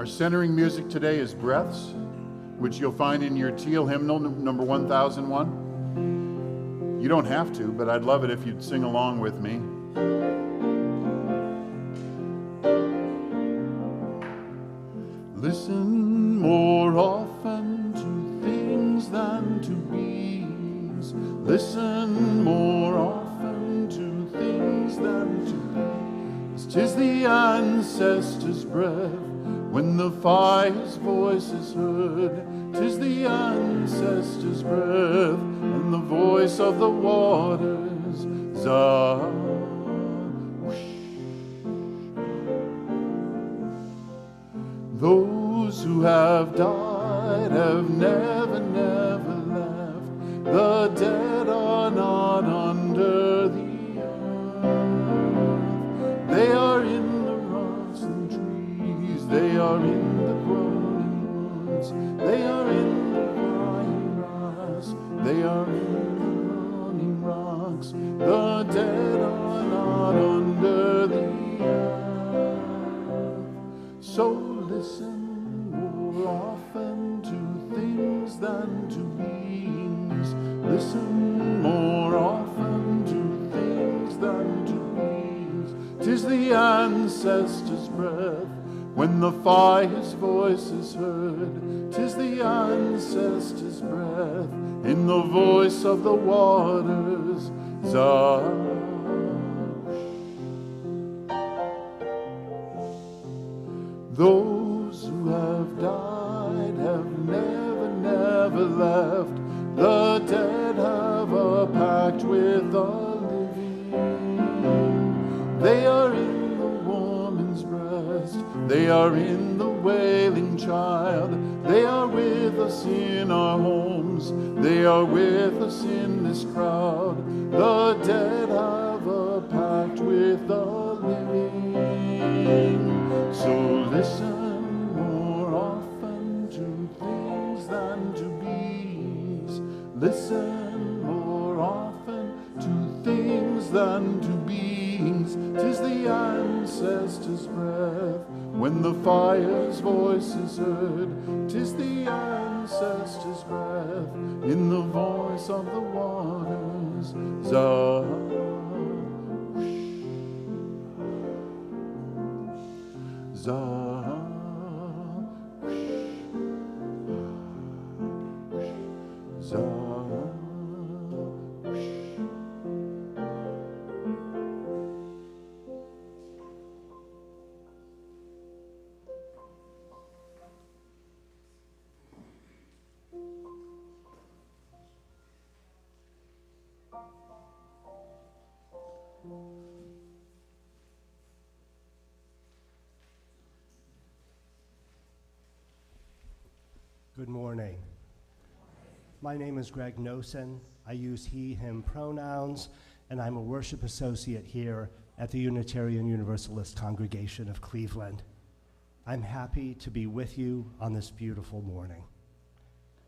Our centering music today is Breaths, which you'll find in your teal hymnal, number 1001. You don't have to, but I'd love it if you'd sing along with me. Listen more often to things than to bees. Listen more often to things than to bees. 'Tis the ancestor's breath when the fire's voice is heard. 'Tis the ancestor's breath and the voice of the waters. Zah. Those who have died have never, never left. The dead are not under the earth. They are in the rustling trees. They are in the groaning woods. They are in the crying grass. They are in the moaning rocks. The dead are not under the earth. So listen more often to things than to beings. Listen more often to things than to beings. 'Tis the ancestor's breath when the fire's voice is heard. 'Tis the ancestor's breath in the voice of the waters. Zah. Those who have died have never, never left. The dead have a pact with the living. They are in the woman's breast. They are in the wailing child. They are with us in our homes. They are with us in this crowd. The dead have a pact with the living. So listen more often to things than to bees. Listen more often to things than to beings. 'Tis the ancestor's breath when the fire's voice is heard. 'Tis the ancestor's breath in the voice of the waters. Zah. Zah. Zah. Good morning. My name is Greg Nosan. I use he, him pronouns, and I'm a worship associate here at the Unitarian Universalist Congregation of Cleveland. I'm happy to be with you on this beautiful morning.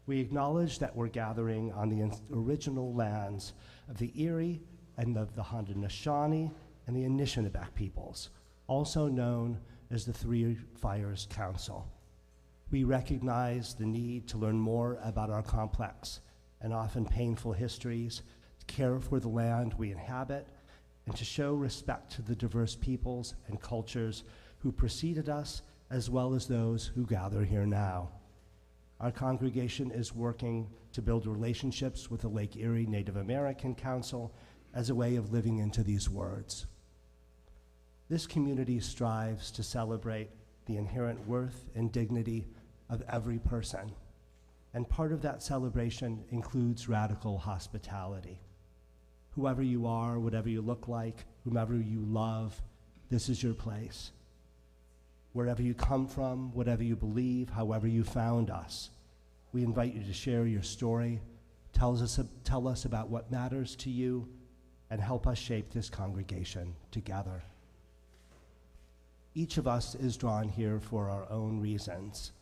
We acknowledge that we're gathering on the original lands of the Erie and of the Haudenosaunee and the Anishinaabe peoples, also known as the Three Fires Council. We recognize the need to learn more about our complex and often painful histories, to care for the land we inhabit, and to show respect to the diverse peoples and cultures who preceded us, as well as those who gather here now. Our congregation is working to build relationships with the Lake Erie Native American Council as a way of living into these words. This community strives to celebrate the inherent worth and dignity of every person, and part of that celebration includes radical hospitality. Whoever you are, whatever you look like, whomever you love, this is your place. Wherever you come from, whatever you believe, however you found us, we invite you to share your story, tell us about what matters to you, and help us shape this congregation together. Each of us is drawn here for our own reasons.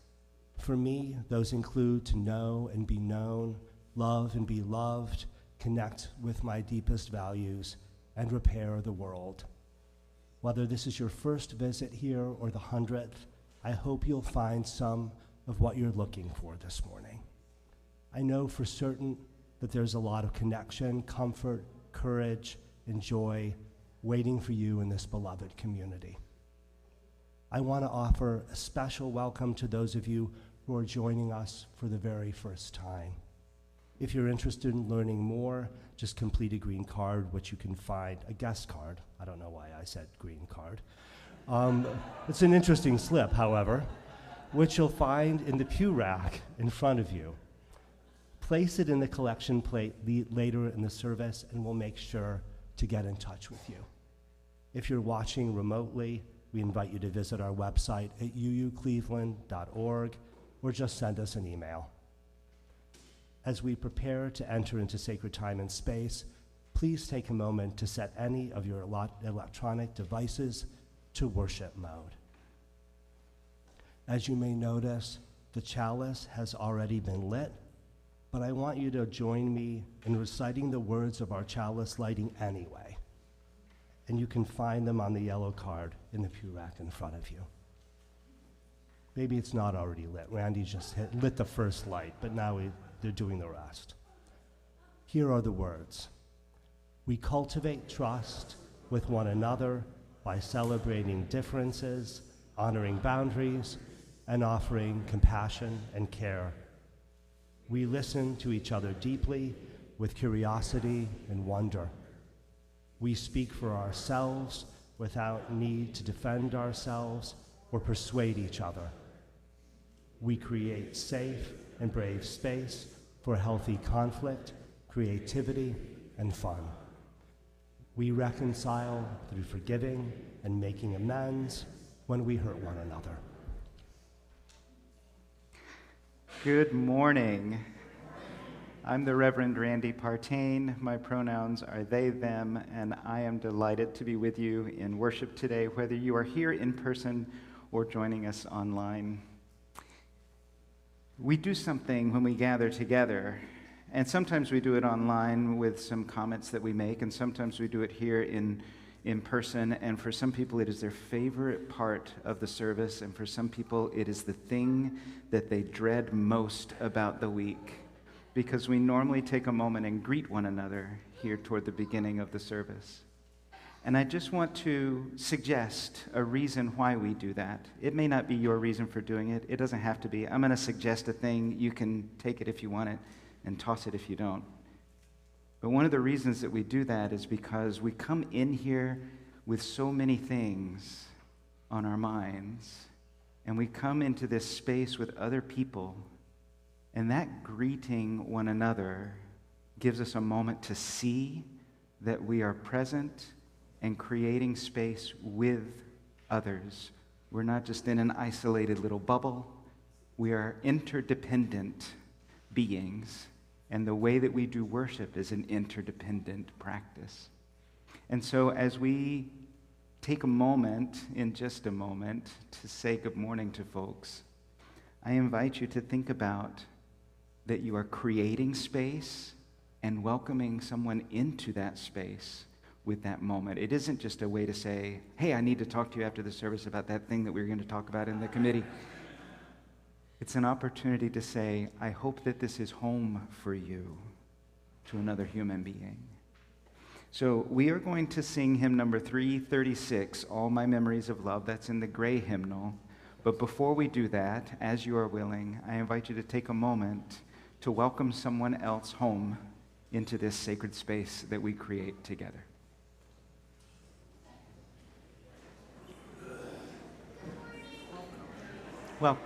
For me, those include to know and be known, love and be loved, connect with my deepest values, and repair the world. Whether this is your first visit here or the 100th, I hope you'll find some of what you're looking for this morning. I know for certain that there's a lot of connection, comfort, courage, and joy waiting for you in this beloved community. I want to offer a special welcome to those of you who are joining us for the very first time. If you're interested in learning more, just complete a green card, which you can find, a guest card. I don't know why I said green card. It's an interesting slip, however, which you'll find in the pew rack in front of you. Place it in the collection plate later in the service, and we'll make sure to get in touch with you. If you're watching remotely, we invite you to visit our website at uucleveland.org or just send us an email. As we prepare to enter into sacred time and space, please take a moment to set any of your electronic devices to worship mode. As you may notice, the chalice has already been lit, but I want you to join me in reciting the words of our chalice lighting anyway. And you can find them on the yellow card in the pew rack in front of you. Maybe it's not already lit. Randy just lit the first light, but now they're doing the rest. Here are the words. We cultivate trust with one another by celebrating differences, honoring boundaries, and offering compassion and care. We listen to each other deeply with curiosity and wonder. We speak for ourselves without need to defend ourselves or persuade each other. We create safe and brave space for healthy conflict, creativity, and fun. We reconcile through forgiving and making amends when we hurt one another. Good morning. I'm the Reverend Randy Partain. My pronouns are they, them, and I am delighted to be with you in worship today, whether you are here in person or joining us online. We do something when we gather together, and sometimes we do it online with some comments that we make, and sometimes we do it here in person, and for some people it is their favorite part of the service, and for some people it is the thing that they dread most about the week, because we normally take a moment and greet one another here toward the beginning of the service. And I just want to suggest a reason why we do that. It may not be your reason for doing it. It doesn't have to be. I'm going to suggest a thing. You can take it if you want it and toss it if you don't. But one of the reasons that we do that is because we come in here with so many things on our minds, and we come into this space with other people, and that greeting one another gives us a moment to see that we are present and creating space with others. We're not just in an isolated little bubble. We are interdependent beings, and the way that we do worship is an interdependent practice. And so as we take a moment, in just a moment, to say good morning to folks, I invite you to think about that you are creating space and welcoming someone into that space with that moment. It isn't just a way to say, hey, I need to talk to you after the service about that thing that we were going to talk about in the committee. It's an opportunity to say, I hope that this is home for you, to another human being. So we are going to sing hymn number 336, All My Memories of Love. That's in the gray hymnal. But before we do that, as you are willing, I invite you to take a moment to welcome someone else home into this sacred space that we create together. Well,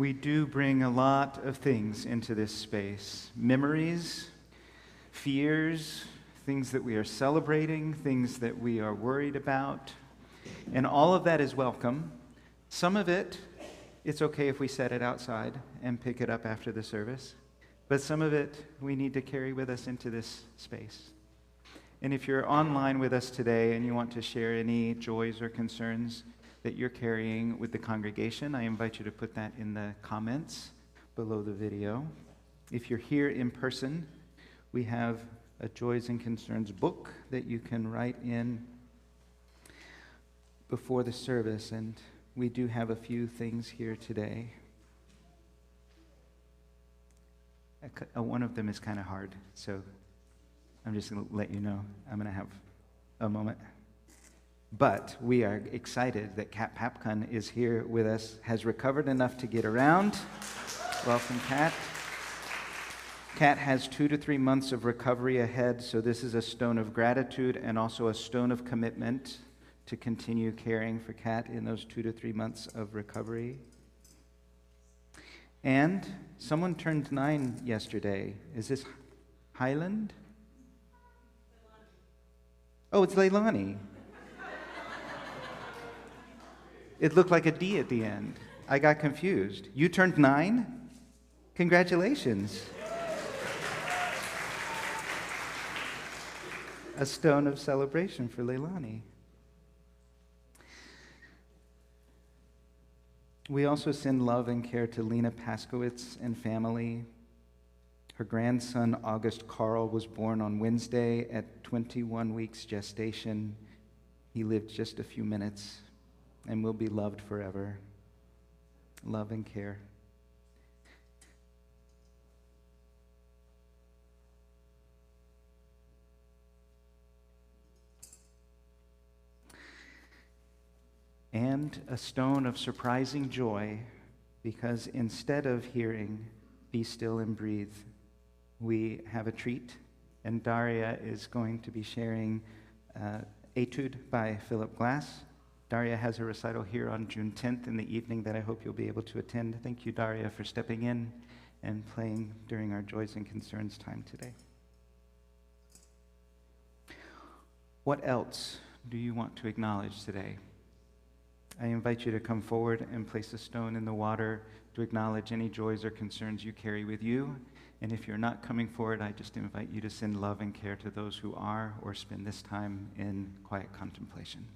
We do bring a lot of things into this space. Memories, fears, things that we are celebrating, things that we are worried about. And all of that is welcome. Some of it, it's okay if we set it outside and pick it up after the service. But some of it, we need to carry with us into this space. And if you're online with us today and you want to share any joys or concerns that you're carrying with the congregation, I invite you to put that in the comments below the video. If you're here in person, we have a Joys and Concerns book that you can write in before the service, and we do have a few things here today. One of them is kind of hard, so I'm just going to let you know. I'm going to have a moment. But we are excited that Kat Papkun is here with us, has recovered enough to get around. Welcome, Kat. Kat has 2 to 3 months of recovery ahead, so this is a stone of gratitude and also a stone of commitment to continue caring for Kat in those 2 to 3 months of recovery. And someone turned 9 yesterday. Is this Highland? Oh, it's Leilani. It looked like a D at the end. I got confused. You turned 9? Congratulations. A stone of celebration for Leilani. We also send love and care to Lena Paskowitz and family. Her grandson, August Carl, was born on Wednesday at 21 weeks gestation. He lived just a few minutes and will be loved forever. Love and care. And a stone of surprising joy, because instead of hearing, "Be still and breathe," we have a treat, and Daria is going to be sharing Etude by Philip Glass. Daria has a recital here on June 10th in the evening that I hope you'll be able to attend. Thank you, Daria, for stepping in and playing during our Joys and Concerns time today. What else do you want to acknowledge today? I invite you to come forward and place a stone in the water to acknowledge any joys or concerns you carry with you. And if you're not coming forward, I just invite you to send love and care to those who are, or spend this time in quiet contemplation.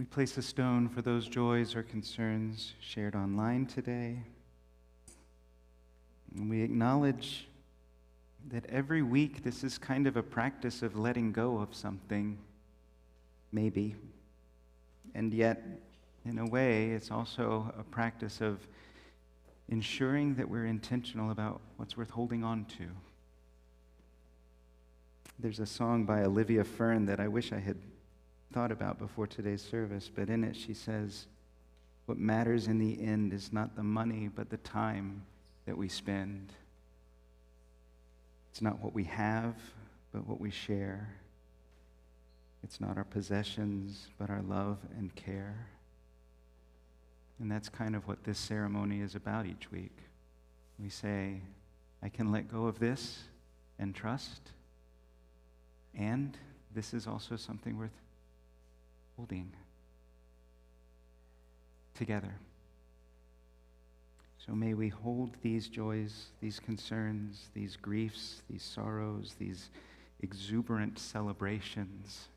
We place a stone for those joys or concerns shared online today. And we acknowledge that every week this is kind of a practice of letting go of something, maybe. And yet, in a way, it's also a practice of ensuring that we're intentional about what's worth holding on to. There's a song by Olivia Fern that I wish I had thought about before today's service, but in it she says, what matters in the end is not the money, but the time that we spend. It's not what we have, but what we share. It's not our possessions, but our love and care. And that's kind of what this ceremony is about each week. We say, I can let go of this and trust, and this is also something worth holding together. So may we hold these joys, these concerns, these griefs, these sorrows, these exuberant celebrations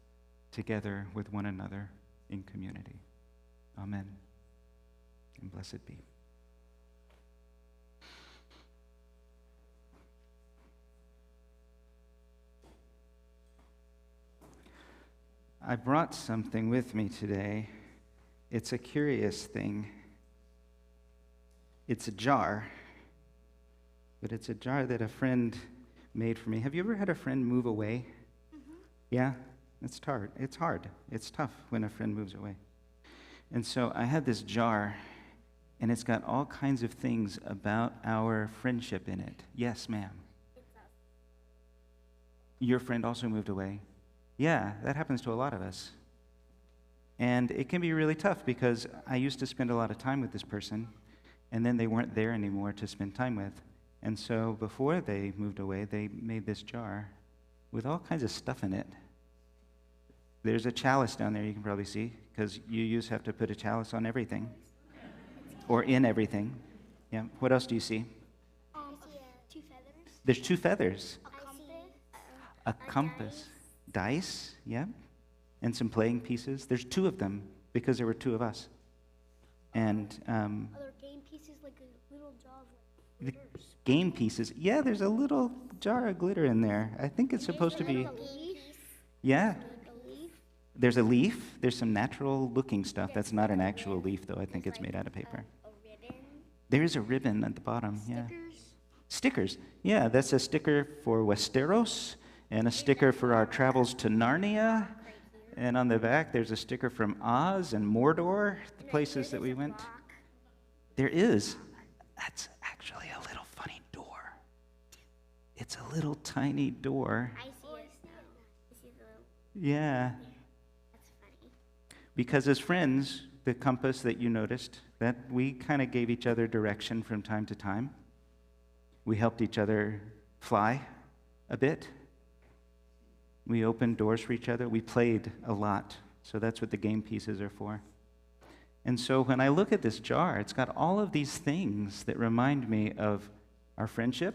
together with one another in community. Amen. And blessed be. I brought something with me today. It's a curious thing. It's a jar, but it's a jar that a friend made for me. Have you ever had a friend move away? Mm-hmm. Yeah? It's hard. It's hard. It's tough when a friend moves away. And so I had this jar, and it's got all kinds of things about our friendship in it. Yes, ma'am. Your friend also moved away. Yeah, that happens to a lot of us. And it can be really tough because I used to spend a lot of time with this person, and then they weren't there anymore to spend time with. And so before they moved away, they made this jar with all kinds of stuff in it. There's a chalice down there you can probably see, because you have to put a chalice on everything, or in everything. Yeah. What else do you see? Two feathers. There's 2 feathers. A compass. Dice, yeah. And some playing pieces. There's 2 of them, because there were 2 of us. And Other game pieces, like a little jar of the glitters. game pieces. Yeah, there's a little jar of glitter in there. I think it's supposed to be. Yeah. There's a leaf. There's some natural-looking stuff. That's not an actual leaf, though. I think it's made out of paper. A ribbon. There's a ribbon at the bottom. Yeah. Stickers. Stickers. Yeah, that's a sticker for Westeros, and a sticker for our travels to Narnia. And on the back, there's a sticker from Oz and Mordor, the places that we went. There is. That's actually a little funny door. It's a little tiny door. I see it. I see the little. Yeah. That's funny. Because as friends, the compass that you noticed, that we kind of gave each other direction from time to time. We helped each other fly a bit. We opened doors for each other. We played a lot. So that's what the game pieces are for. And so when I look at this jar, it's got all of these things that remind me of our friendship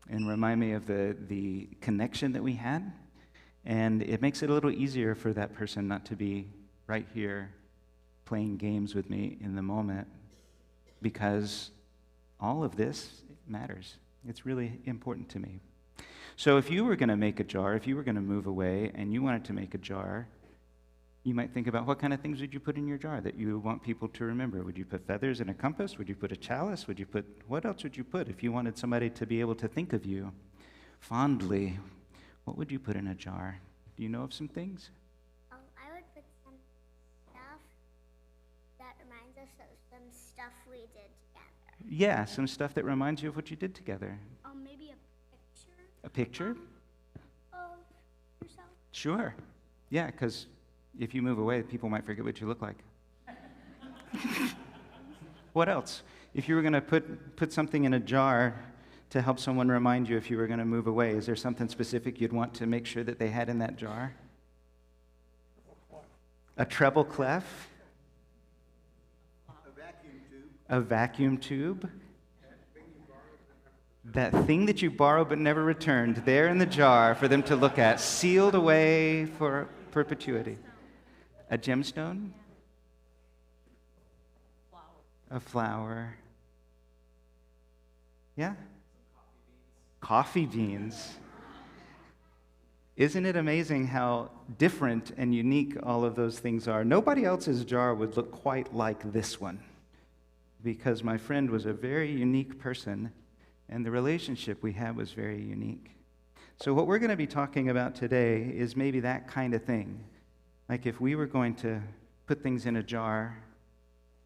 and remind me of the connection that we had. And it makes it a little easier for that person not to be right here playing games with me in the moment, because all of this matters. It's really important to me. So if you were going to make a jar, if you were going to move away and you wanted to make a jar, you might think about what kind of things would you put in your jar that you want people to remember. Would you put feathers and a compass? Would you put a chalice? What else would you put if you wanted somebody to be able to think of you fondly? What would you put in a jar? Do you know of some things? Oh, I would put some stuff that reminds us of some stuff we did together. Yeah, some stuff that reminds you of what you did together. Maybe a picture. A picture? Of yourself. Sure. Yeah, because if you move away, people might forget what you look like. What else? If you were going to put something in a jar to help someone remind you if you were going to move away, is there something specific you'd want to make sure that they had in that jar? A treble clef? A vacuum tube. A vacuum tube? That thing that you borrowed but never returned, there in the jar for them to look at, sealed away for perpetuity. A gemstone? A flower. Yeah? Coffee beans. Isn't it amazing how different and unique all of those things are? Nobody else's jar would look quite like this one, because my friend was a very unique person, and the relationship we had was very unique. So what we're going to be talking about today is maybe that kind of thing. Like if we were going to put things in a jar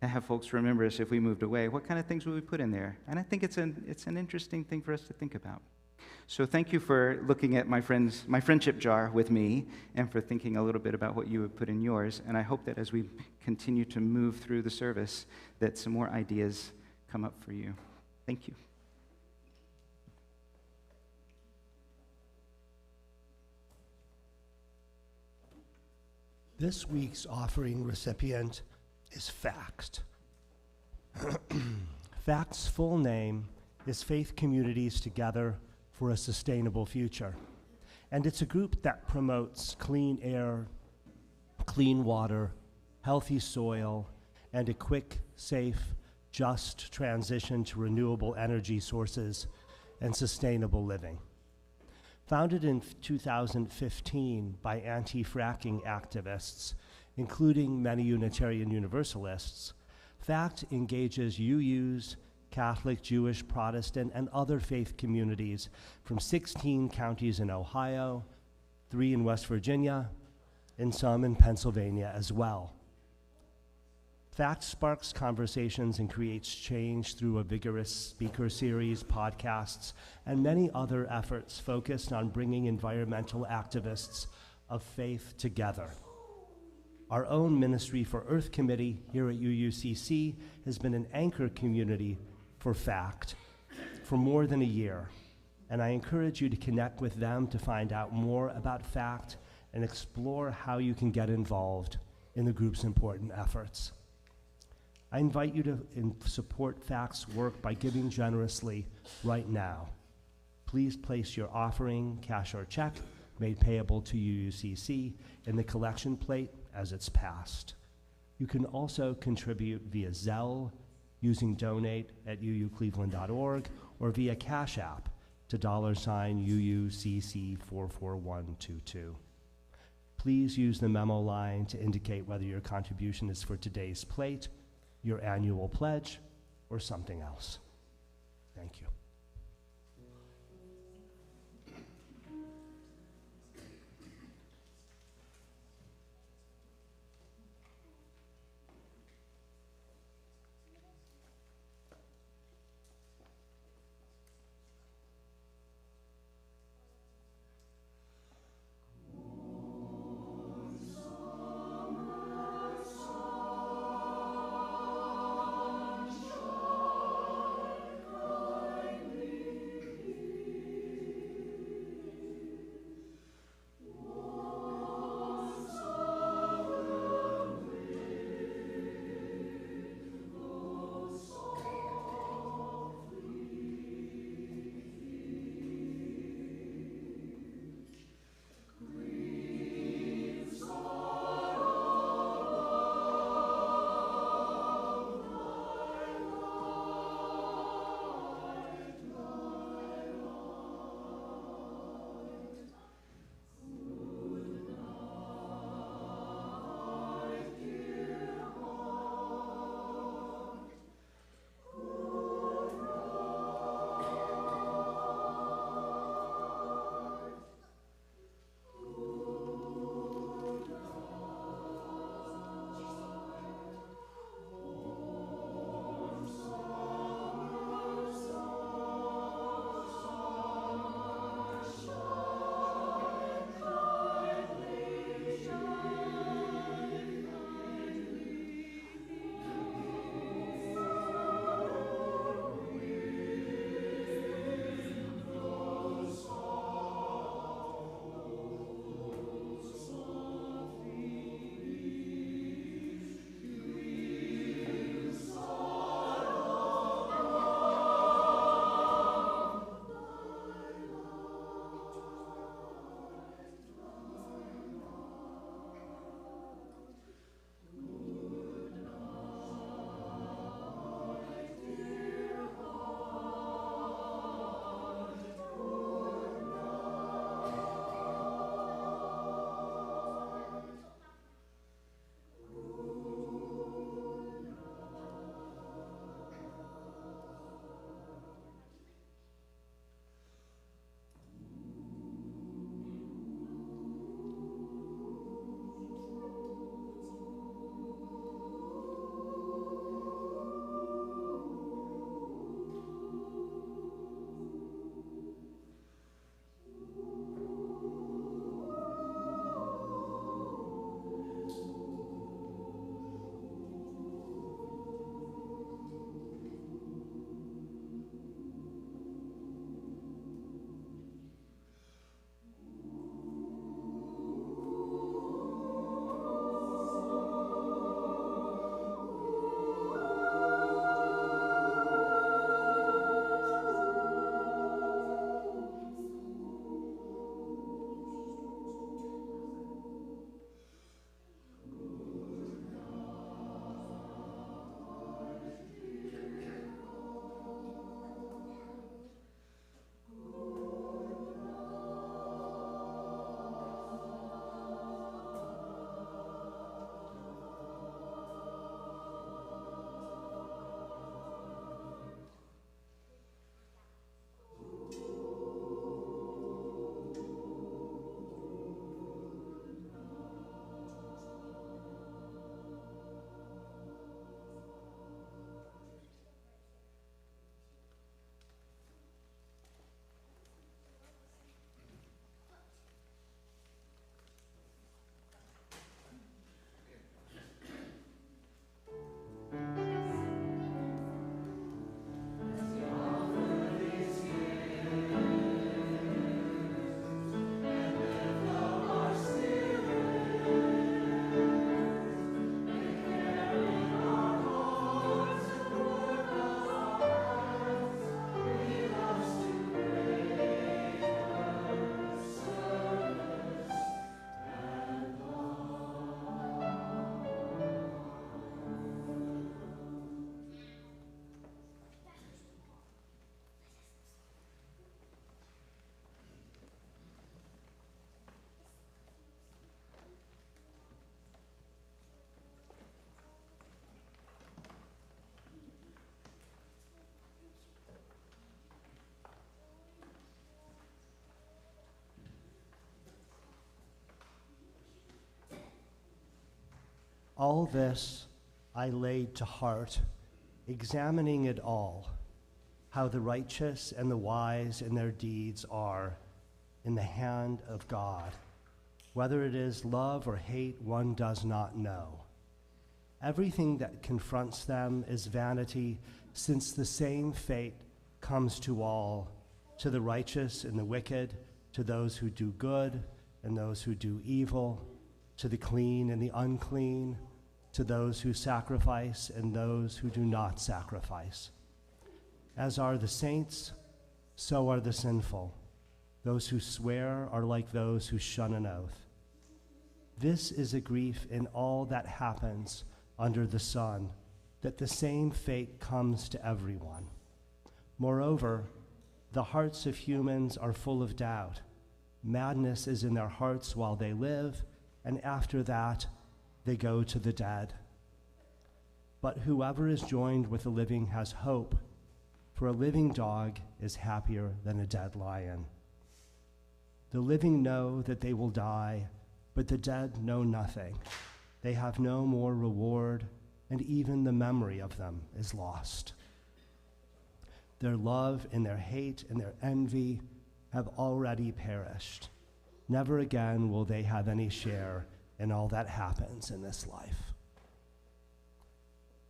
and have folks remember us if we moved away, what kind of things would we put in there? And I think it's an interesting thing for us to think about. So thank you for looking at my friendship jar with me, and for thinking a little bit about what you would put in yours. And I hope that as we continue to move through the service, that some more ideas come up for you. Thank you. This week's offering recipient is Pact. Pact's full name is Faith Communities Together for a Sustainable Future. And it's a group that promotes clean air, clean water, healthy soil, and a quick, safe, just transition to renewable energy sources and sustainable living. Founded in 2015 by anti-fracking activists, including many Unitarian Universalists, Pact engages UUs, Catholic, Jewish, Protestant, and other faith communities from 16 counties in Ohio, 3 in West Virginia, and some in Pennsylvania as well. Pact sparks conversations and creates change through a vigorous speaker series, podcasts, and many other efforts focused on bringing environmental activists of faith together. Our own Ministry for Earth Committee here at UUCC has been an anchor community for Pact for more than a year, and I encourage you to connect with them to find out more about Pact and explore how you can get involved in the group's important efforts. I invite you to support Pact's work by giving generously right now. Please place your offering, cash or check, made payable to UUCC in the collection plate as it's passed. You can also contribute via Zelle, using donate@uucleveland.org, or via Cash App to $UUCC44122. Please use the memo line to indicate whether your contribution is for today's plate, your annual pledge, or something else. Thank you. All this I laid to heart, examining it all, how the righteous and the wise in their deeds are in the hand of God. Whether it is love or hate, one does not know. Everything that confronts them is vanity, since the same fate comes to all, to the righteous and the wicked, to those who do good and those who do evil, to the clean and the unclean, to those who sacrifice and those who do not sacrifice. As are the saints, so are the sinful. Those who swear are like those who shun an oath. This is a grief in all that happens under the sun, that the same fate comes to everyone. Moreover, the hearts of humans are full of doubt. Madness is in their hearts while they live, and after that, they go to the dead. But whoever is joined with the living has hope, for a living dog is happier than a dead lion. The living know that they will die, but the dead know nothing. They have no more reward, and even the memory of them is lost. Their love and their hate and their envy have already perished. Never again will they have any share in all that happens in this life.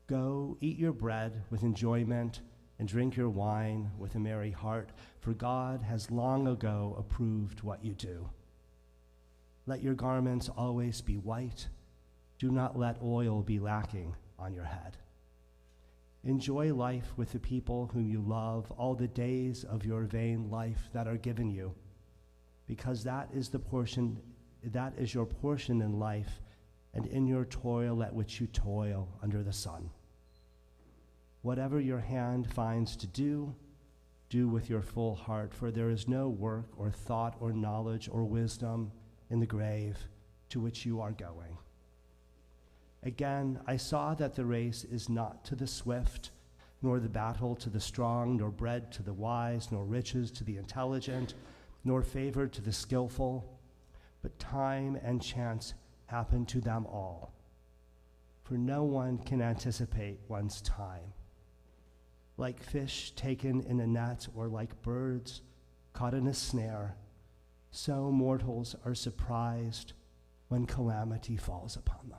Go, eat your bread with enjoyment and drink your wine with a merry heart, for God has long ago approved what you do. Let your garments always be white. Do not let oil be lacking on your head. Enjoy life with the people whom you love all the days of your vain life that are given you, because that is your portion in life and in your toil at which you toil under the sun. Whatever your hand finds to do, do with your full heart, for there is no work or thought or knowledge or wisdom in the grave to which you are going. Again, I saw that the race is not to the swift, nor the battle to the strong, nor bread to the wise, nor riches to the intelligent, nor favor to the skillful, but time and chance happen to them all. For no one can anticipate one's time. Like fish taken in a net, or like birds caught in a snare, so mortals are surprised when calamity falls upon them.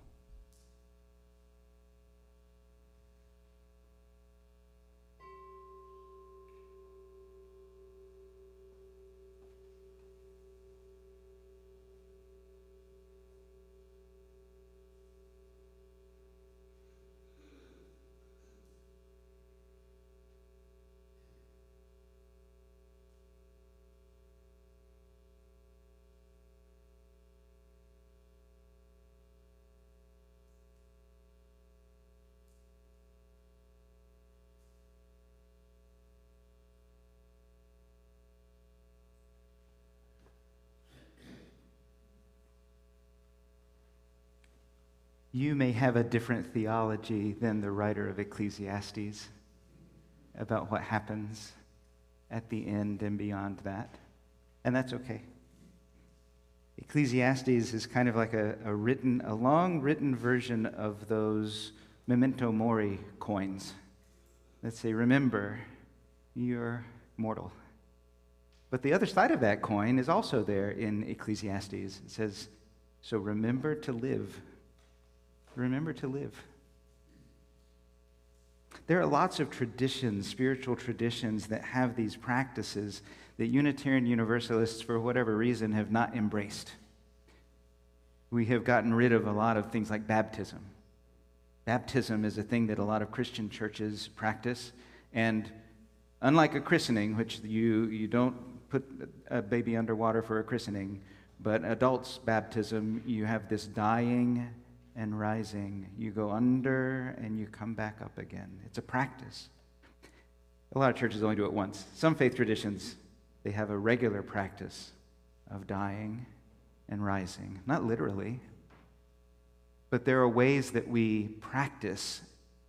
You may have a different theology than the writer of Ecclesiastes about what happens at the end and beyond that, and that's okay. Ecclesiastes is kind of like a long written version of those memento mori coins that say, remember, you're mortal. But the other side of that coin is also there in Ecclesiastes. It says, so remember to live. Remember to live. There are lots of traditions, spiritual traditions, that have these practices that Unitarian Universalists, for whatever reason, have not embraced. We have gotten rid of a lot of things like baptism. Baptism is a thing that a lot of Christian churches practice, and unlike a christening, which you don't put a baby underwater for a christening, but adults' baptism, you have this dying and rising. You go under and you come back up again. It's a practice. A lot of churches only do it once. Some faith traditions, they have a regular practice of dying and rising. Not literally, but there are ways that we practice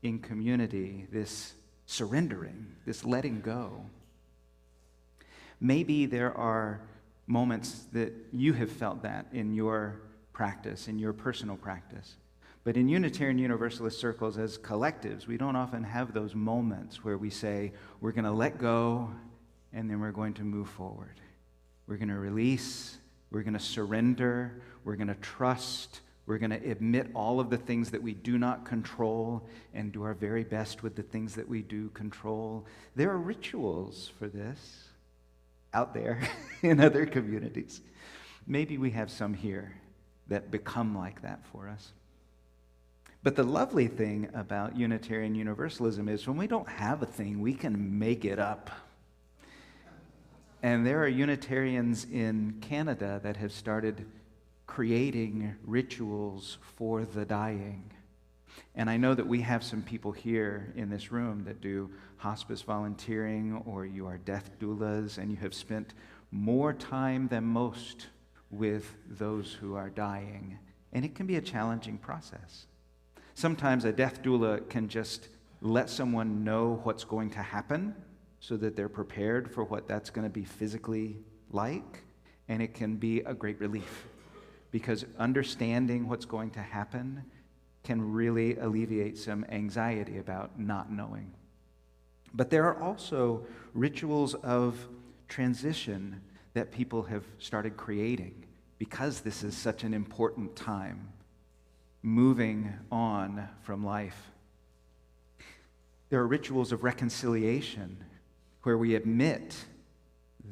in community this surrendering, this letting go. Maybe there are moments that you have felt that in your practice, in your personal practice. But in Unitarian Universalist circles, as collectives, we don't often have those moments where we say, we're going to let go, and then we're going to move forward. We're going to release, we're going to surrender, we're going to trust, we're going to admit all of the things that we do not control and do our very best with the things that we do control. There are rituals for this out there in other communities. Maybe we have some here that become like that for us. But the lovely thing about Unitarian Universalism is when we don't have a thing, we can make it up. And there are Unitarians in Canada that have started creating rituals for the dying. And I know that we have some people here in this room that do hospice volunteering, or you are death doulas, and you have spent more time than most with those who are dying. And it can be a challenging process. Sometimes a death doula can just let someone know what's going to happen so that they're prepared for what that's going to be physically like, and it can be a great relief because understanding what's going to happen can really alleviate some anxiety about not knowing. But there are also rituals of transition that people have started creating because this is such an important time, moving on from life. There are rituals of reconciliation where we admit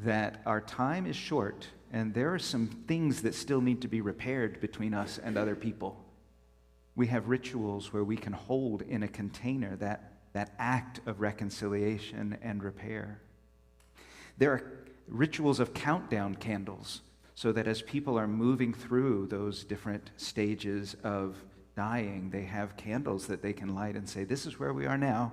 that our time is short and there are some things that still need to be repaired between us and other people. We have rituals where we can hold in a container that act of reconciliation and repair. There are rituals of countdown candles so that as people are moving through those different stages of dying, they have candles that they can light and say, this is where we are now,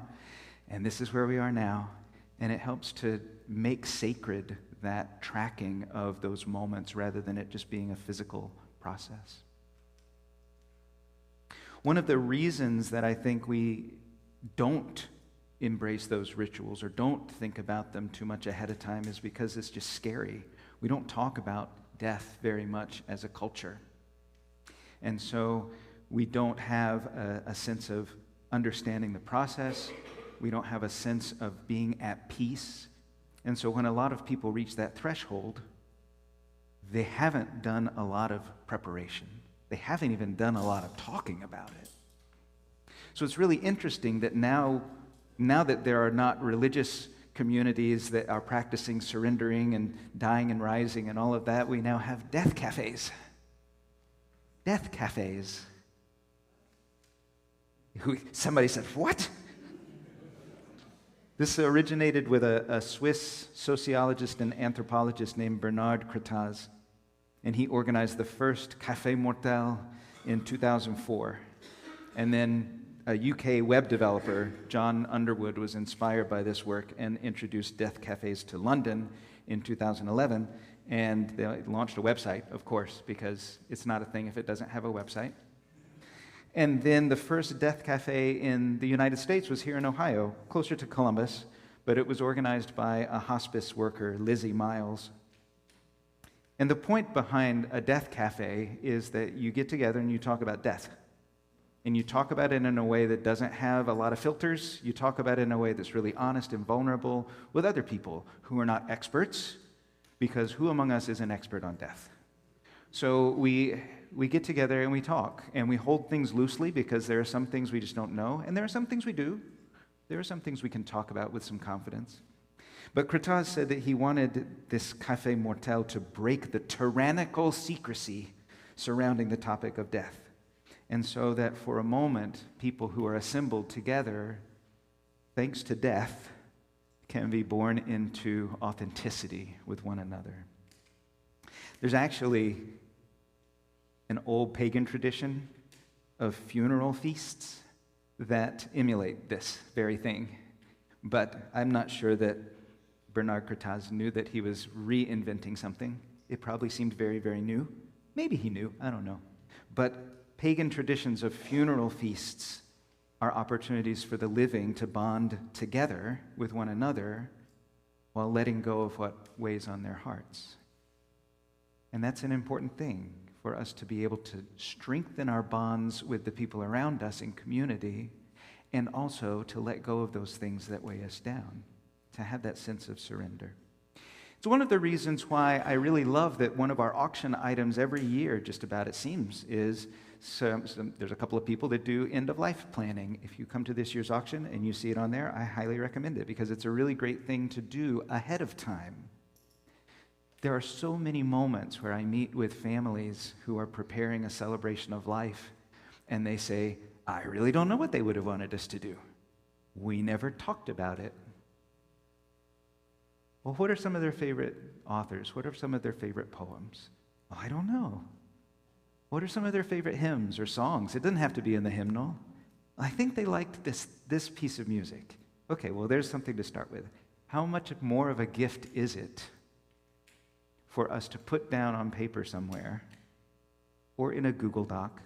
and this is where we are now. And it helps to make sacred that tracking of those moments rather than it just being a physical process. One of the reasons that I think we don't embrace those rituals or don't think about them too much ahead of time is because it's just scary. We don't talk about death very much as a culture. And so we don't have a sense of understanding the process. We don't have a sense of being at peace. And so when a lot of people reach that threshold, they haven't done a lot of preparation. They haven't even done a lot of talking about it. So it's really interesting that now that there are not religious communities that are practicing surrendering and dying and rising and all of that, we now have death cafes. Death cafes. Somebody said, what? This originated with a Swiss sociologist and anthropologist named Bernard Cretaz, and he organized the first Café Mortel in 2004. And then a UK web developer, John Underwood, was inspired by this work and introduced death cafes to London in 2011. And they launched a website, of course, because it's not a thing if it doesn't have a website. And then the first death cafe in the United States was here in Ohio, closer to Columbus, but it was organized by a hospice worker, Lizzie Miles. And the point behind a death cafe is that you get together and you talk about death. And you talk about it in a way that doesn't have a lot of filters. You talk about it in a way that's really honest and vulnerable with other people who are not experts, because who among us is an expert on death? So we get together and we talk, and we hold things loosely because there are some things we just don't know, and there are some things we do. There are some things we can talk about with some confidence. But Cretaz said that he wanted this Café Mortel to break the tyrannical secrecy surrounding the topic of death. And so that for a moment, people who are assembled together, thanks to death, can be born into authenticity with one another. There's actually an old pagan tradition of funeral feasts that emulate this very thing. But I'm not sure that Bernard Cretaz knew that he was reinventing something. It probably seemed very, very new. Maybe he knew, I don't know. But pagan traditions of funeral feasts are opportunities for the living to bond together with one another while letting go of what weighs on their hearts. And that's an important thing for us to be able to strengthen our bonds with the people around us in community, and also to let go of those things that weigh us down, to have that sense of surrender. It's one of the reasons why I really love that one of our auction items every year, just about it seems, is there's a couple of people that do end-of-life planning. If you come to this year's auction and you see it on there, I highly recommend it because it's a really great thing to do ahead of time. There are so many moments where I meet with families who are preparing a celebration of life, and they say, I really don't know what they would have wanted us to do. We never talked about it. Well, what are some of their favorite authors? What are some of their favorite poems? Well, I don't know. What are some of their favorite hymns or songs? It doesn't have to be in the hymnal. I think they liked this piece of music. Okay, well, there's something to start with. How much more of a gift is it for us to put down on paper somewhere or in a Google Doc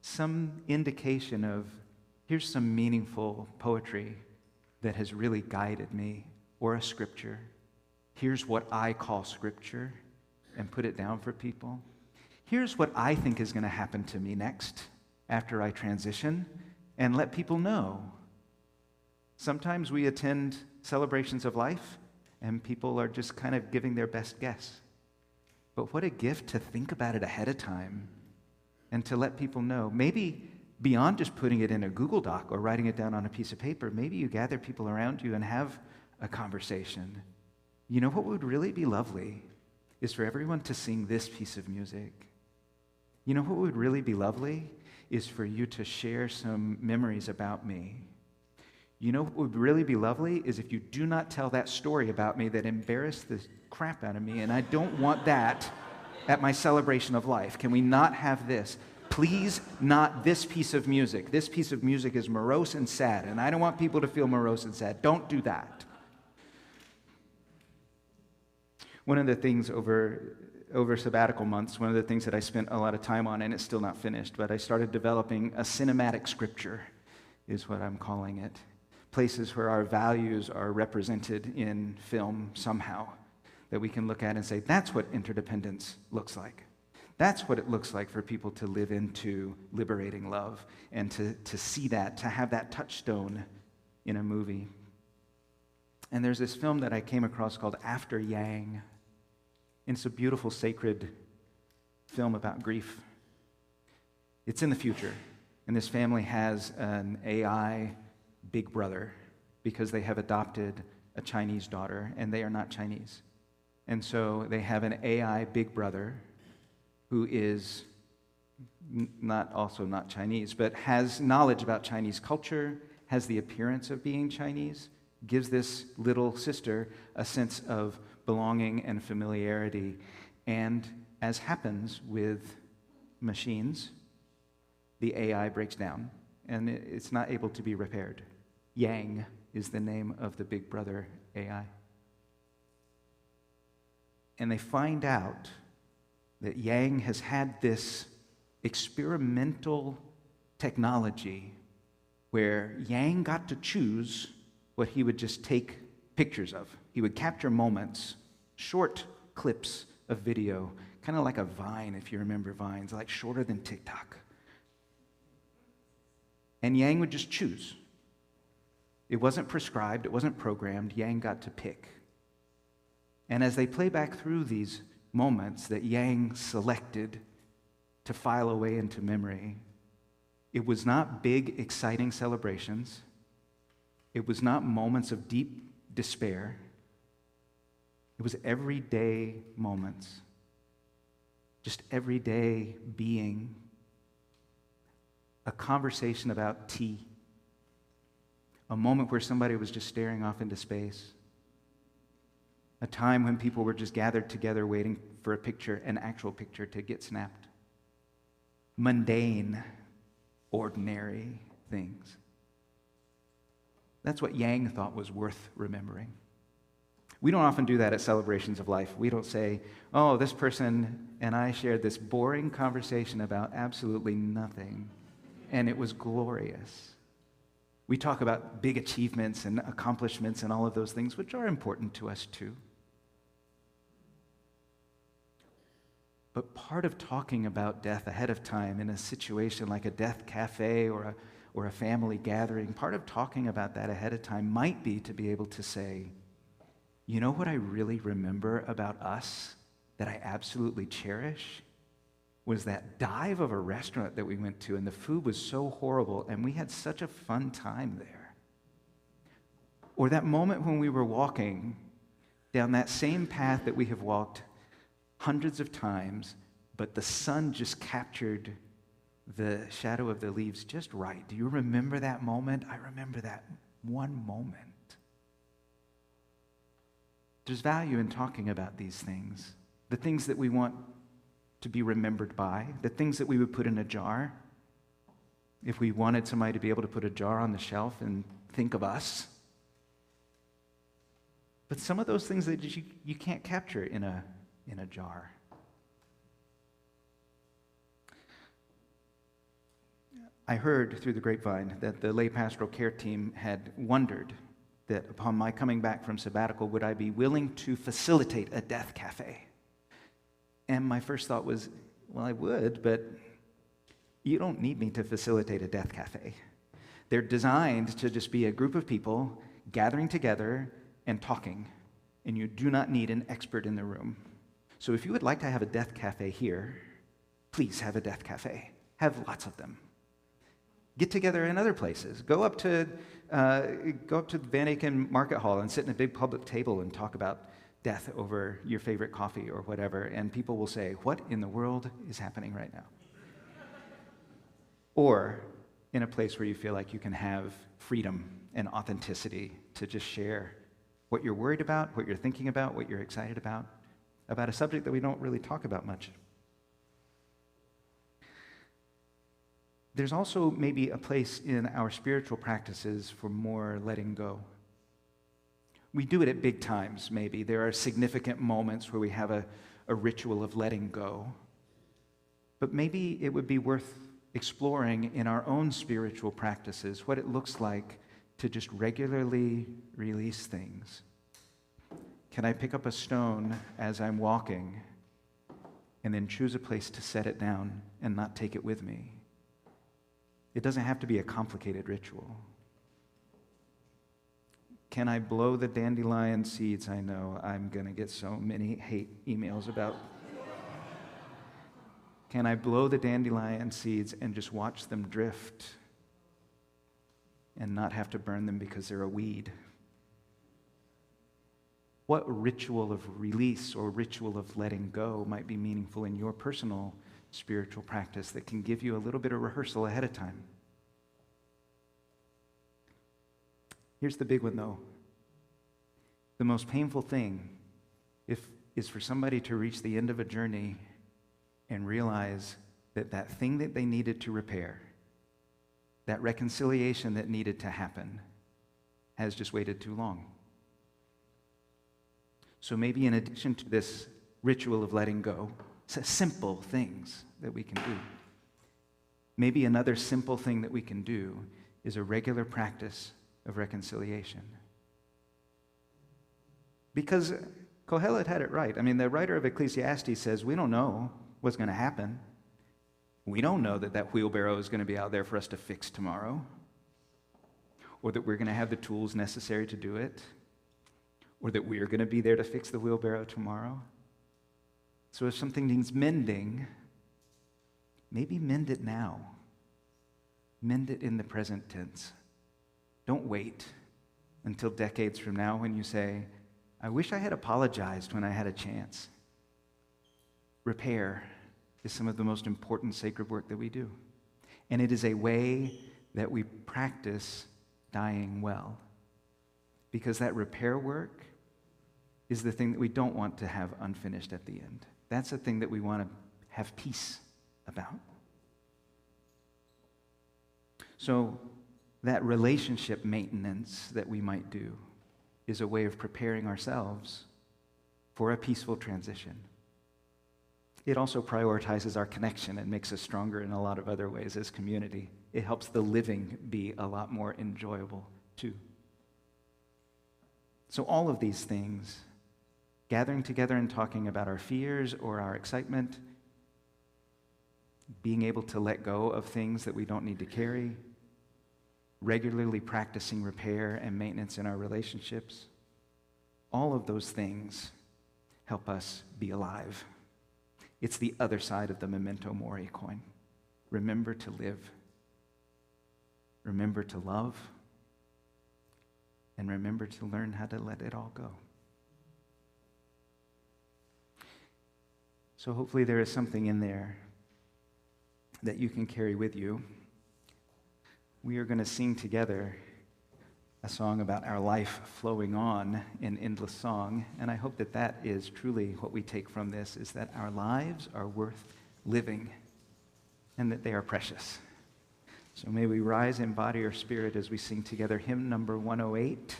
some indication of, here's some meaningful poetry that has really guided me, or a scripture. Here's what I call scripture, and put it down for people. Here's what I think is going to happen to me next after I transition, and let people know. Sometimes we attend celebrations of life, and people are just kind of giving their best guess. But what a gift to think about it ahead of time and to let people know. Maybe beyond just putting it in a Google Doc or writing it down on a piece of paper, maybe you gather people around you and have a conversation. You know what would really be lovely is for everyone to sing this piece of music. You know what would really be lovely is for you to share some memories about me. You know what would really be lovely is if you do not tell that story about me that embarrassed the crap out of me, and I don't want that at my celebration of life. Can we not have this? Please, not this piece of music. This piece of music is morose and sad, and I don't want people to feel morose and sad. Don't do that. One of the things over sabbatical months, one of the things that I spent a lot of time on, and it's still not finished, but I started developing a cinematic scripture, is what I'm calling it. Places where our values are represented in film somehow, that we can look at and say, that's what interdependence looks like. That's what it looks like for people to live into liberating love, and to see that, to have that touchstone in a movie. And there's this film that I came across called After Yang. And it's a beautiful, sacred film about grief. It's in the future, and this family has an AI big brother because they have adopted a Chinese daughter, and they are not Chinese. And so they have an AI big brother who is also not Chinese, but has knowledge about Chinese culture, has the appearance of being Chinese, gives this little sister a sense of belonging and familiarity. And as happens with machines, the AI breaks down, and it's not able to be repaired. Yang is the name of the big brother AI. And they find out that Yang has had this experimental technology where Yang got to choose what he would just take pictures of. He would capture moments, short clips of video, kind of like a Vine, if you remember Vines, like shorter than TikTok. And Yang would just choose. It wasn't prescribed, it wasn't programmed. Yang got to pick. And as they play back through these moments that Yang selected to file away into memory, it was not big, exciting celebrations. It was not moments of deep despair. It was everyday moments, just everyday being, a conversation about tea, a moment where somebody was just staring off into space, a time when people were just gathered together waiting for a picture, an actual picture, to get snapped. Mundane, ordinary things. That's what Yang thought was worth remembering. We don't often do that at celebrations of life. We don't say, oh, this person and I shared this boring conversation about absolutely nothing, and it was glorious. We talk about big achievements and accomplishments and all of those things, which are important to us too. But part of talking about death ahead of time in a situation like a death cafe or a family gathering, part of talking about that ahead of time might be to be able to say, you know what I really remember about us that I absolutely cherish? Was that dive of a restaurant that we went to, and the food was so horrible, and we had such a fun time there. Or that moment when we were walking down that same path that we have walked hundreds of times, but the sun just captured the shadow of the leaves just right. Do you remember that moment? I remember that one moment. There's value in talking about these things, the things that we want to be remembered by, the things that we would put in a jar. If we wanted somebody to be able to put a jar on the shelf and think of us. But some of those things that you can't capture in a jar. I heard through the grapevine that the lay pastoral care team had wondered that upon my coming back from sabbatical, would I be willing to facilitate a death cafe? And my first thought was, well, I would, but you don't need me to facilitate a death cafe. They're designed to just be a group of people gathering together and talking, and you do not need an expert in the room. So if you would like to have a death cafe here, please have a death cafe. Have lots of them. Get together in other places. Go up to the Van Aken Market Hall and sit in a big public table and talk about death over your favorite coffee or whatever, and people will say, what in the world is happening right now? Or in a place where you feel like you can have freedom and authenticity to just share what you're worried about, what you're thinking about, what you're excited about a subject that we don't really talk about much. There's also maybe a place in our spiritual practices for more letting go. We do it at big times, maybe. There are significant moments where we have a ritual of letting go. But maybe it would be worth exploring in our own spiritual practices what it looks like to just regularly release things. Can I pick up a stone as I'm walking and then choose a place to set it down and not take it with me? It doesn't have to be a complicated ritual. Can I blow the dandelion seeds? I know I'm going to get so many hate emails about. Can I blow the dandelion seeds and just watch them drift and not have to burn them because they're a weed? What ritual of release or ritual of letting go might be meaningful in your personal spiritual practice that can give you a little bit of rehearsal ahead of time? Here's the big one, though. The most painful thing is for somebody to reach the end of a journey and realize that that thing that they needed to repair, that reconciliation that needed to happen, has just waited too long. So maybe in addition to this ritual of letting go, simple things that we can do, maybe another simple thing that we can do is a regular practice of reconciliation. Because Kohelet had it right. I mean, the writer of Ecclesiastes says, we don't know what's going to happen. We don't know that that wheelbarrow is going to be out there for us to fix tomorrow, or that we're going to have the tools necessary to do it, or that we're going to be there to fix the wheelbarrow tomorrow. So if something needs mending, maybe mend it now. Mend it in the present tense. Don't wait until decades from now when you say, I wish I had apologized when I had a chance. Repair is some of the most important sacred work that we do. And it is a way that we practice dying well. Because that repair work is the thing that we don't want to have unfinished at the end. That's the thing that we want to have peace about. So that relationship maintenance that we might do is a way of preparing ourselves for a peaceful transition. It also prioritizes our connection and makes us stronger in a lot of other ways as community. It helps the living be a lot more enjoyable too. So all of these things, gathering together and talking about our fears or our excitement, being able to let go of things that we don't need to carry, regularly practicing repair and maintenance in our relationships. All of those things help us be alive. It's the other side of the memento mori coin. Remember to live. Remember to love. And remember to learn how to let it all go. So hopefully there is something in there that you can carry with you. We are going to sing together a song about our life flowing on in endless song, and I hope that that is truly what we take from this, is that our lives are worth living and that they are precious. So may we rise in body or spirit as we sing together hymn number 108,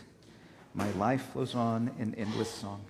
My Life Flows On in Endless Song.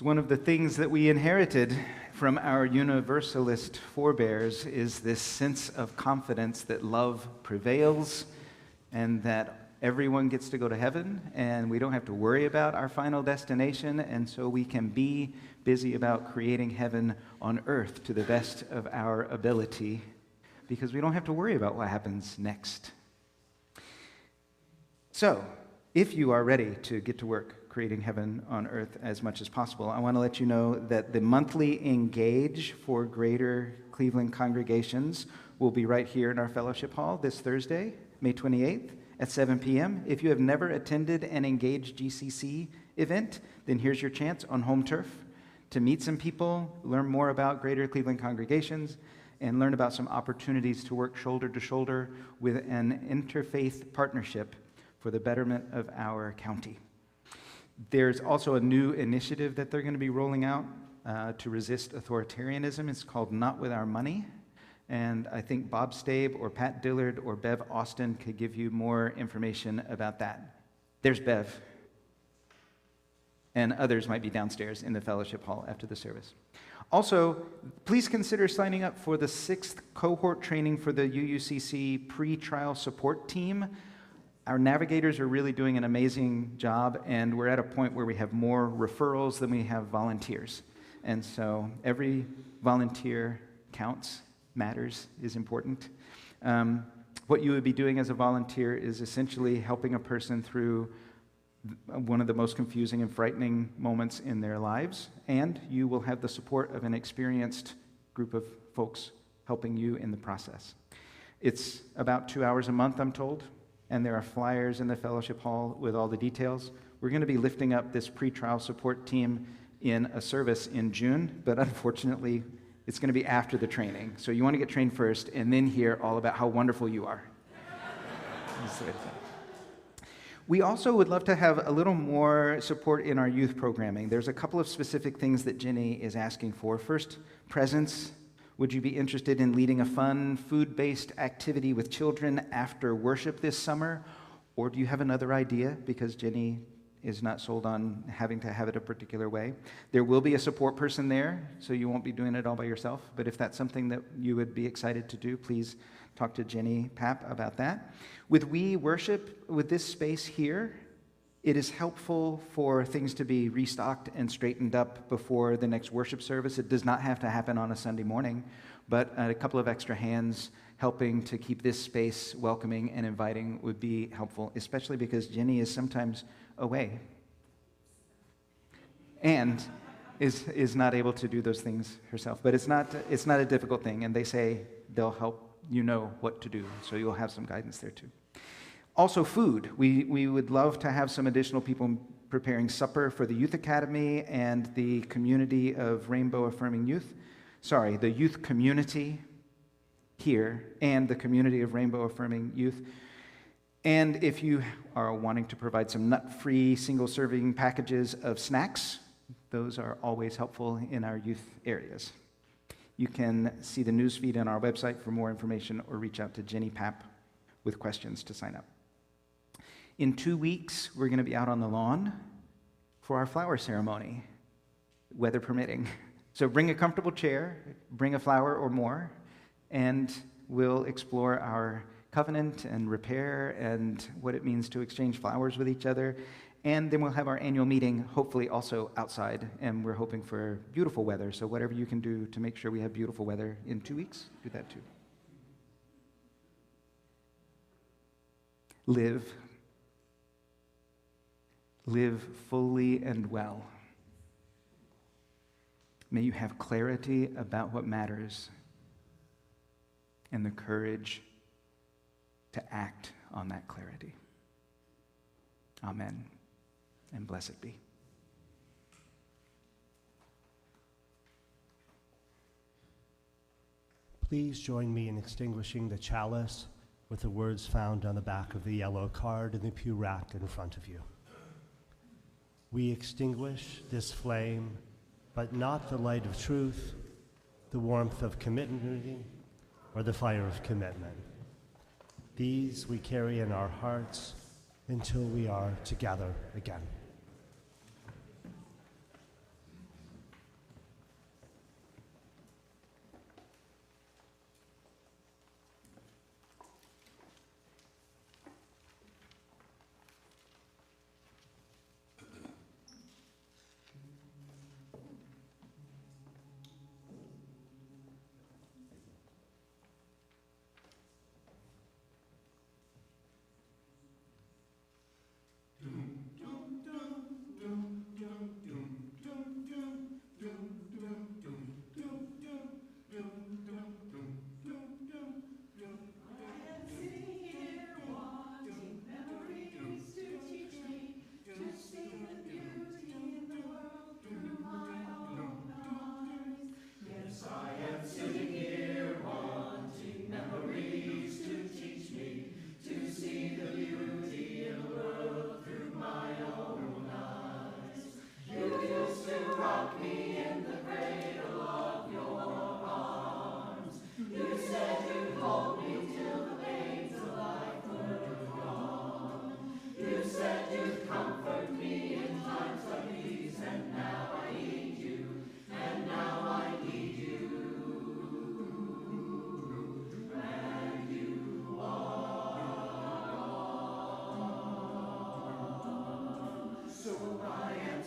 It's one of the things that we inherited from our universalist forebears, is this sense of confidence that love prevails and that everyone gets to go to heaven and we don't have to worry about our final destination, and so we can be busy about creating heaven on earth to the best of our ability because we don't have to worry about what happens next. So, if you are ready to get to work creating heaven on earth as much as possible, I want to let you know that the monthly Engage for Greater Cleveland congregations will be right here in our fellowship hall this Thursday, May 28th at 7 p.m. If you have never attended an Engage GCC event, then here's your chance on home turf to meet some people, learn more about Greater Cleveland congregations, and learn about some opportunities to work shoulder to shoulder with an interfaith partnership for the betterment of our county. There's also a new initiative that they're going to be rolling out to resist authoritarianism. It's called Not With Our Money. And I think Bob Stabe or Pat Dillard or Bev Austin could give you more information about that. There's Bev. and others might be downstairs in the fellowship hall after the service. Also, please consider signing up for the 6th cohort training for the UUCC pre-trial support team. Our navigators are really doing an amazing job, and we're at a point where we have more referrals than we have volunteers. And so every volunteer counts, matters, is important. What you would be doing as a volunteer is essentially helping a person through one of the most confusing and frightening moments in their lives, and you will have the support of an experienced group of folks helping you in the process. It's about 2 hours a month, I'm told, and there are flyers in the fellowship hall with all the details. We're going to be lifting up this pretrial support team in a service in June, but unfortunately, it's going to be after the training. So you want to get trained first and then hear all about how wonderful you are. We also would love to have a little more support in our youth programming. There's a couple of specific things that Jenny is asking for. First, presence. Would you be interested in leading a fun, food-based activity with children after worship this summer? Or do you have another idea? Because Jenny is not sold on having to have it a particular way. There will be a support person there, so you won't be doing it all by yourself. But if that's something that you would be excited to do, please talk to Jenny Papp about that. With We Worship, with this space here, it is helpful for things to be restocked and straightened up before the next worship service. It does not have to happen on a Sunday morning, but a couple of extra hands helping to keep this space welcoming and inviting would be helpful, especially because Jenny is sometimes away and is not able to do those things herself. But it's not a difficult thing, and they say they'll help you know what to do, so you'll have some guidance there too. Also, food. We would love to have some additional people preparing supper for the Youth Academy and the community of Rainbow Affirming Youth. Sorry, the youth community here and the community of Rainbow Affirming Youth. And if you are wanting to provide some nut-free single-serving packages of snacks, those are always helpful in our youth areas. You can see the newsfeed on our website for more information or reach out to Jenny Papp with questions to sign up. In 2 weeks, we're going to be out on the lawn for our flower ceremony, weather permitting. So bring a comfortable chair, bring a flower or more, and we'll explore our covenant and repair and what it means to exchange flowers with each other. And then we'll have our annual meeting, hopefully also outside, and we're hoping for beautiful weather. So whatever you can do to make sure we have beautiful weather in 2 weeks, do that too. Live fully and well. May you have clarity about what matters and the courage to act on that clarity. Amen, and blessed be. Please join me in extinguishing the chalice with the words found on the back of the yellow card in the pew rack in front of you. We extinguish this flame, but not the light of truth, the warmth of community, or the fire of commitment. These we carry in our hearts until we are together again. Dum, dum, dum.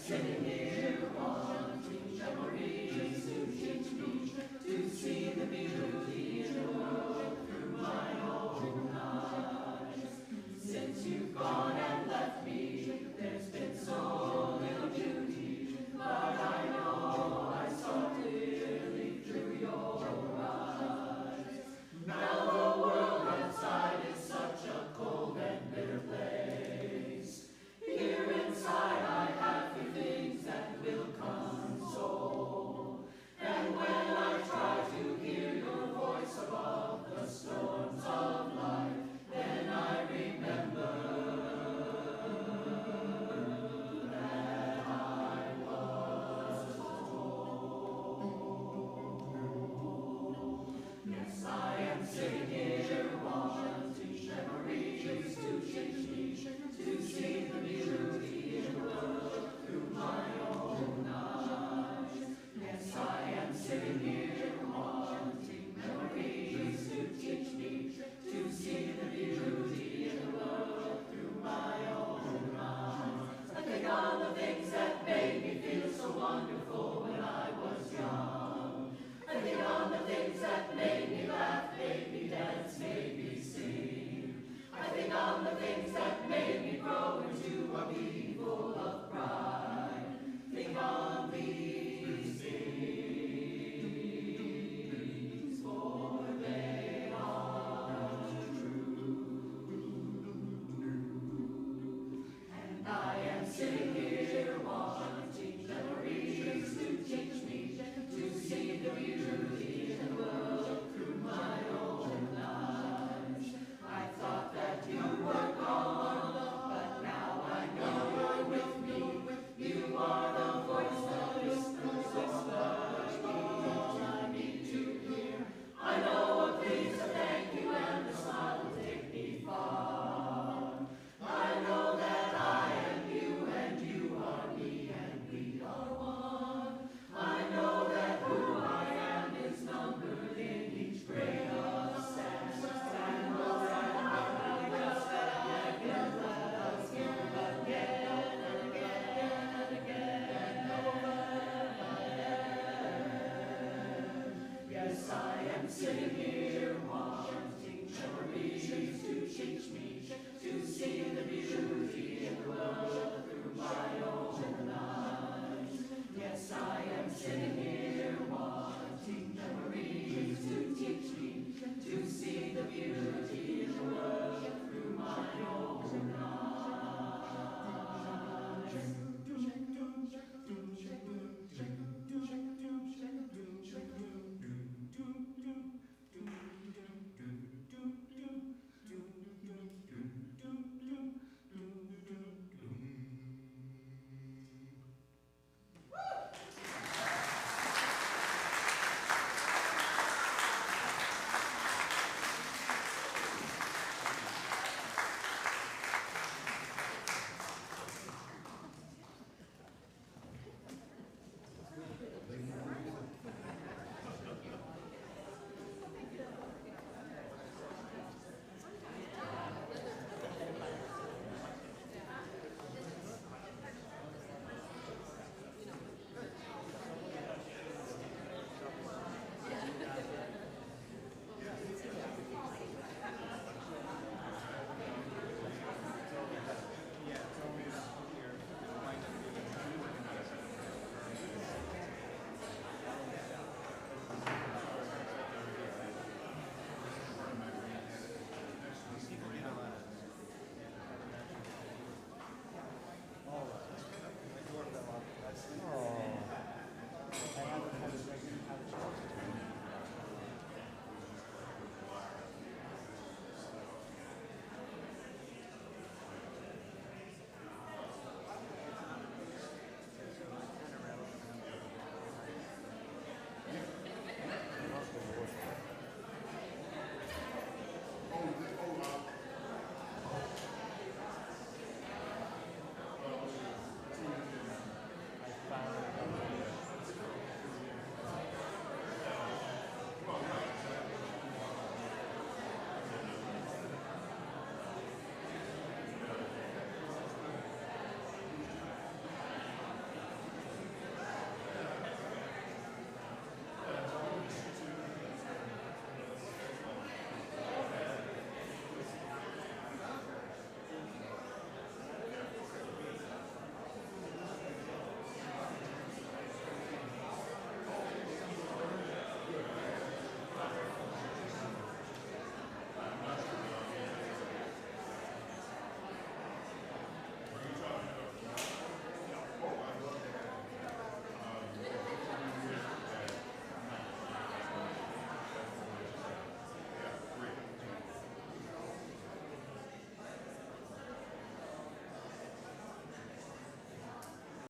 singing